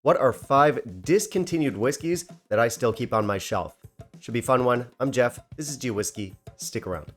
What are 5 discontinued whiskeys that I still keep on my shelf? Should be a fun one. I'm Jeff. This is G Whiskey. Stick around.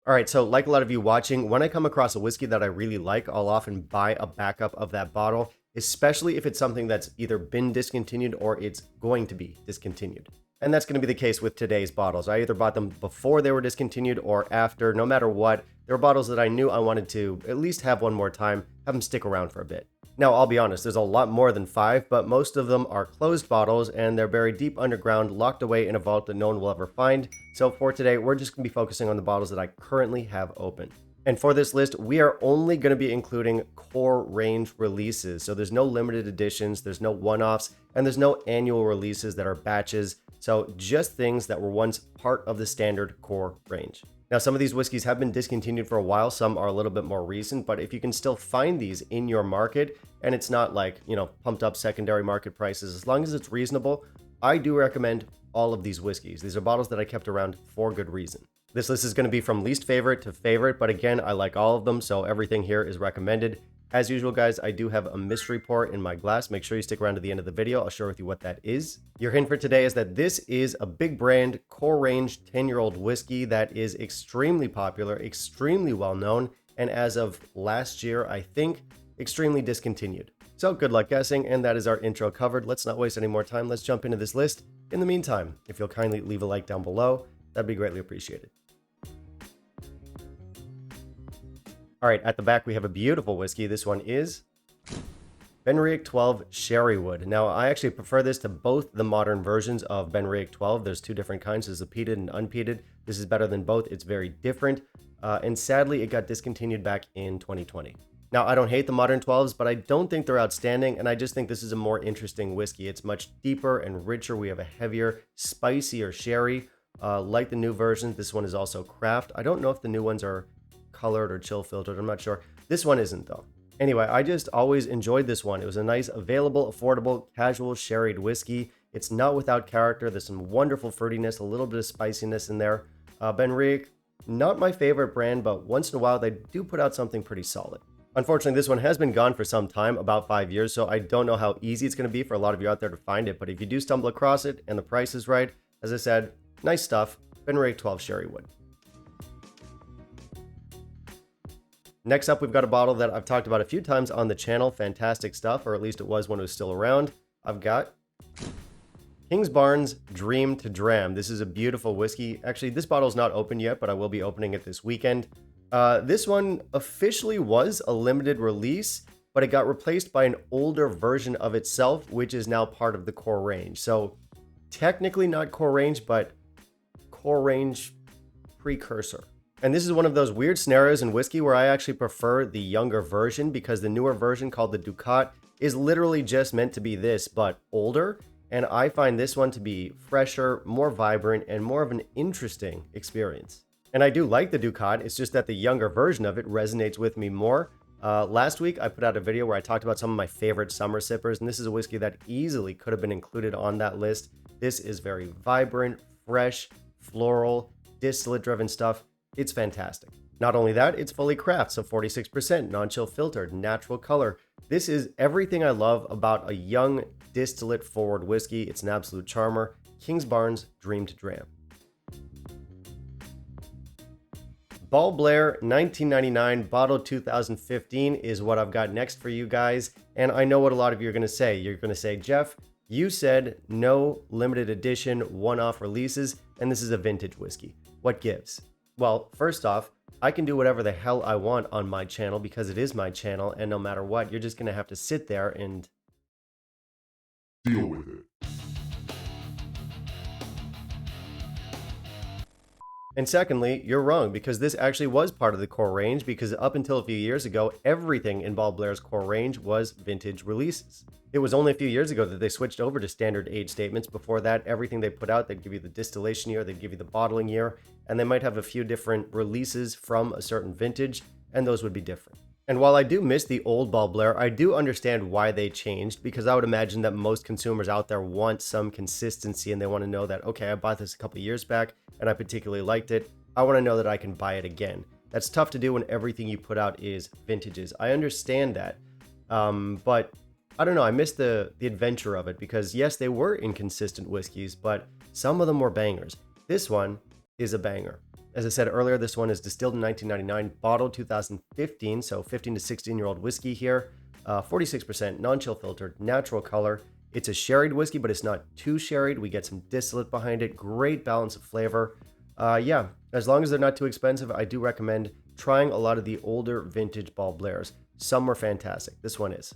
All right, so like a lot of you watching, when I come across a whiskey that I really like, I'll often buy a backup of that bottle, especially if it's something that's either been discontinued or it's going to be discontinued. And that's going to be the case with today's bottles. I either bought them before they were discontinued or after. No matter what, they were bottles that I knew I wanted to at least have one more time, have them stick around for a bit. Now, I'll be honest, there's a lot more than 5, but most of them are closed bottles and they're buried deep underground, locked away in a vault that no one will ever find. So for today, we're just going to be focusing on the bottles that I currently have open. And for this list, we are only going to be including core range releases. So there's no limited editions, there's no one-offs, and there's no annual releases that are batches. So just things that were once part of the standard core range. Now, some of these whiskeys have been discontinued for a while. Some are a little bit more recent, but if you can still find these in your market and it's not like, pumped up secondary market prices, as long as it's reasonable, I do recommend all of these whiskeys. These are bottles that I kept around for good reason. This list is going to be from least favorite to favorite, but again, I like all of them, so everything here is recommended. As usual, guys, I do have a mystery pour in my glass. Make sure you stick around to the end of the video. I'll share with you what that is. Your hint for today is that this is a big brand, core range, 10-year-old whiskey that is extremely popular, extremely well known, and as of last year, I think, extremely discontinued. So good luck guessing, and that is our intro covered. Let's not waste any more time. Let's jump into this list. In the meantime, if you'll kindly leave a like down below, that'd be greatly appreciated. All right, at the back, we have a beautiful whiskey. This one is BenRi 12 Cherrywood. Now, I actually prefer this to both the modern versions of BenRi 12. There's 2 different kinds. There's a peated and unpeated. This is better than both. It's very different. And sadly, it got discontinued back in 2020. Now, I don't hate the modern 12s, but I don't think they're outstanding. And I just think this is a more interesting whiskey. It's much deeper and richer. We have a heavier, spicier sherry. Like the new versions, this one is also craft. I don't know if the new ones are colored or chill filtered. I'm not sure. This one isn't though. Anyway, I just always enjoyed this one. It was a nice, available, affordable, casual sherried whiskey. It's not without character. There's some wonderful fruitiness, a little bit of spiciness in there. BenRi, not my favorite brand, but once in a while they do put out something pretty solid. Unfortunately, this one has been gone for some time, about 5 years, so I don't know how easy it's going to be for a lot of you out there to find it, but if you do stumble across it and the price is right, as I said, nice stuff. BenRi 12 Cherrywood. Next up, we've got a bottle that I've talked about a few times on the channel. Fantastic stuff, or at least it was when it was still around. I've got Kingsbarns Dream to Dram. This is a beautiful whiskey. Actually, this bottle is not open yet, but I will be opening it this weekend. This one officially was a limited release, but it got replaced by an older version of itself, which is now part of the core range. So technically not core range, but core range precursor. And this is one of those weird scenarios in whiskey where I actually prefer the younger version because the newer version called the Ducat is literally just meant to be this, but older. And I find this one to be fresher, more vibrant, and more of an interesting experience. And I do like the Ducat, it's just that the younger version of it resonates with me more. Last week, I put out a video where I talked about some of my favorite summer sippers, and this is a whiskey that easily could have been included on that list. This is very vibrant, fresh, floral, distillate-driven stuff. It's fantastic. Not only that, it's fully craft, so 46%, non-chill filtered, natural color. This is everything I love about a young, distillate-forward whiskey. It's an absolute charmer. Kingsbarns Dream to Dram. Blair 1999, bottle 2015 is what I've got next for you guys. And I know what a lot of you are going to say. You're going to say, Jeff, you said no limited edition one-off releases, and this is a vintage whiskey. What gives? Well, first off, I can do whatever the hell I want on my channel because it is my channel, and no matter what, you're just going to have to sit there and deal with it. And secondly, you're wrong because this actually was part of the core range because up until a few years ago, everything in Blair's core range was vintage releases. It was only a few years ago that they switched over to standard age statements. Before that, everything they put out, they'd give you the distillation year, they'd give you the bottling year, and they might have a few different releases from a certain vintage, and those would be different. And while I do miss the old Blair, I do understand why they changed because I would imagine that most consumers out there want some consistency and they want to know that, okay, I bought this a couple years back and I particularly liked it. I want to know that I can buy it again. That's tough to do when everything you put out is vintages. I understand that, but I don't know. I missed the adventure of it because yes, they were inconsistent whiskeys, but some of them were bangers. This one is a banger. As I said earlier, this one is distilled in 1999, bottled 2015, so 15 to 16-year-old whiskey here. 46% non-chill filtered, natural color. It's a sherried whiskey, but it's not too sherried. We get some distillate behind it. Great balance of flavor. Yeah, as long as they're not too expensive, I do recommend trying a lot of the older vintage Ball Blairs. Some were fantastic. This one is.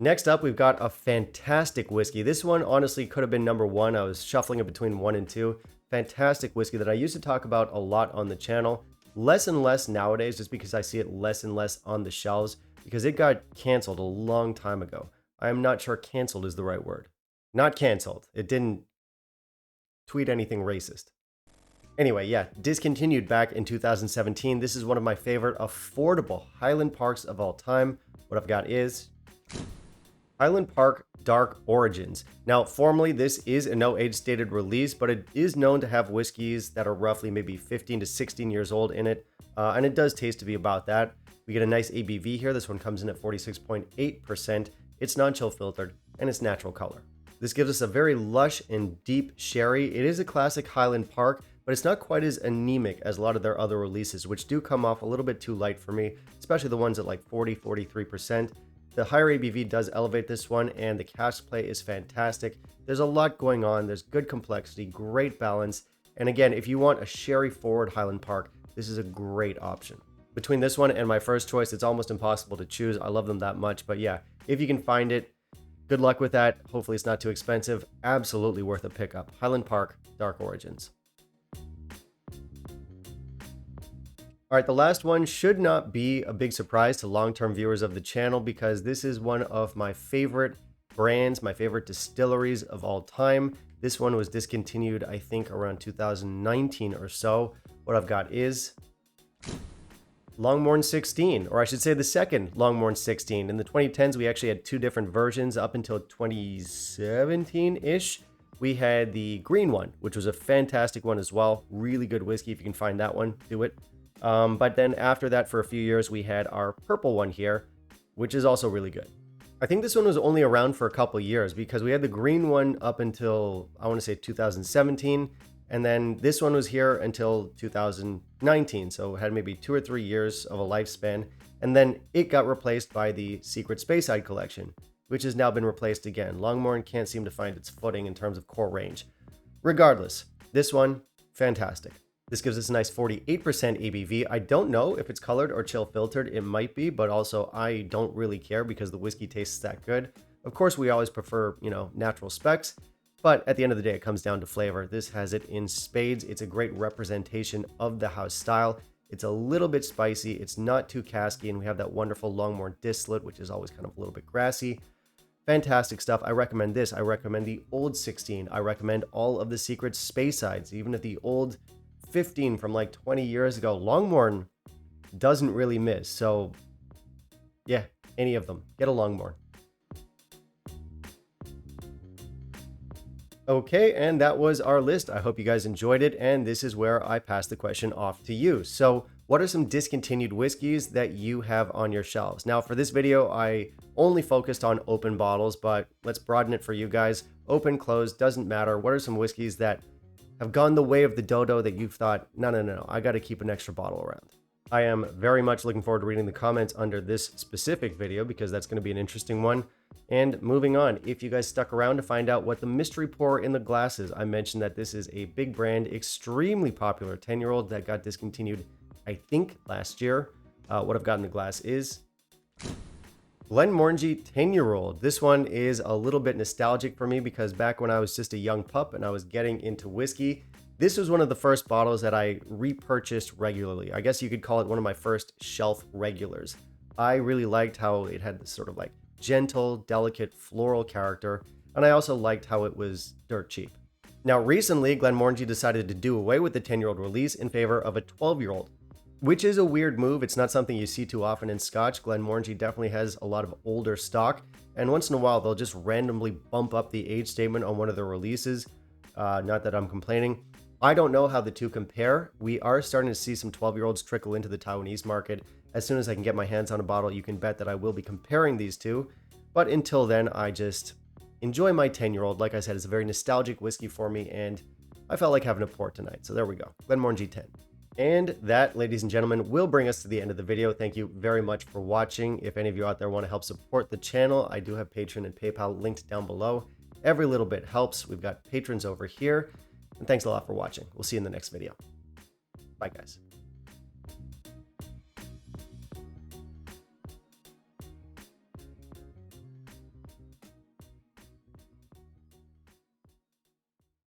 Next up, we've got a fantastic whiskey. This one honestly could have been number one. I was shuffling it between 1 and 2. Fantastic whiskey that I used to talk about a lot on the channel. Less and less nowadays, just because I see it less and less on the shelves, because it got canceled a long time ago. I am not sure canceled is the right word. Not canceled. It didn't tweet anything racist. Anyway, yeah, discontinued back in 2017. This is one of my favorite affordable Highland Parks of all time. What I've got is Highland Park Dark Origins. Now, formally, this is a no age stated release, but it is known to have whiskeys that are roughly maybe 15 to 16 years old in it, and it does taste to be about that. We get a nice ABV here. This one comes in at 46.8%. It's non-chill filtered, and it's natural color. This gives us a very lush and deep sherry. It is a classic Highland Park, but it's not quite as anemic as a lot of their other releases, which do come off a little bit too light for me, especially the ones at like 40, 43%. The higher ABV does elevate this one, and the cask play is fantastic. There's a lot going on. There's good complexity, great balance. And again, if you want a sherry forward Highland Park, this is a great option. Between this one and my first choice, it's almost impossible to choose. I love them that much. But yeah, if you can find it, good luck with that. Hopefully it's not too expensive. Absolutely worth a pickup. Highland Park Dark Origins. All right, the last one should not be a big surprise to long-term viewers of the channel because this is one of my favorite brands, my favorite distilleries of all time. This one was discontinued, I think, around 2019 or so. What I've got is Longorn 16, or I should say the second Longorn 16. In the 2010s, we actually had 2 different versions up until 2017-ish. We had the green one, which was a fantastic one as well. Really good whiskey. If you can find that one, do it. But then after that, for a few years, we had our purple one here, which is also really good. I think this one was only around for a couple years because we had the green one up until, I want to say 2017. And then this one was here until 2019. So it had maybe 2 or 3 years of a lifespan. And then it got replaced by the Secret Speyside collection, which has now been replaced again. Longorn can't seem to find its footing in terms of core range. Regardless, this one, fantastic. This gives us a nice 48% ABV. I don't know if it's colored or chill filtered. It might be, but also I don't really care because the whiskey tastes that good. Of course, we always prefer, natural specs, but at the end of the day, it comes down to flavor. This has it in spades. It's a great representation of the house style. It's a little bit spicy. It's not too casky, and we have that wonderful Longorn distillate, which is always kind of a little bit grassy. Fantastic stuff. I recommend this. I recommend the old 16. I recommend all of the Secret Speysides, even at the old 15 from like 20 years ago. Longorn doesn't really miss. So yeah, any of them. Get a Longorn. Okay, and that was our list. I hope you guys enjoyed it, and this is where I pass the question off to you. So what are some discontinued whiskeys that you have on your shelves? Now, for this video, I only focused on open bottles, but let's broaden it for you guys. Open, closed, doesn't matter. What are some whiskeys that have gone the way of the dodo that you've thought, no, I got to keep an extra bottle around? I am very much looking forward to reading the comments under this specific video because that's going to be an interesting one. And moving on, if you guys stuck around to find out what the mystery pour in the glass is, I mentioned that this is a big brand, extremely popular 10-year-old that got discontinued, I think, last year. What I've got in the glass is Glenmorangie 10-year-old. This one is a little bit nostalgic for me because back when I was just a young pup and I was getting into whiskey, this was one of the first bottles that I repurchased regularly. I guess you could call it one of my first shelf regulars. I really liked how it had this sort of like gentle, delicate, floral character, and I also liked how it was dirt cheap. Now recently, Glenmorangie decided to do away with the 10-year-old release in favor of a 12-year-old. Which is a weird move. It's not something you see too often in Scotch. Glenmorangie definitely has a lot of older stock, and once in a while they'll just randomly bump up the age statement on one of their releases. Not that I'm complaining. I don't know how the two compare. We are starting to see some 12-year-olds trickle into the Taiwanese market. As soon as I can get my hands on a bottle, you can bet that I will be comparing these two. But until then, I just enjoy my 10-year-old. Like I said, it's a very nostalgic whiskey for me, and I felt like having a port tonight. So there we go. Glenmorangie G10. And that, ladies and gentlemen, will bring us to the end of the video. Thank you very much for watching. If any of you out there want to help support the channel, I do have Patreon and PayPal linked down below. Every little bit helps. We've got patrons over here. And thanks a lot for watching. We'll see you in the next video. Bye, guys.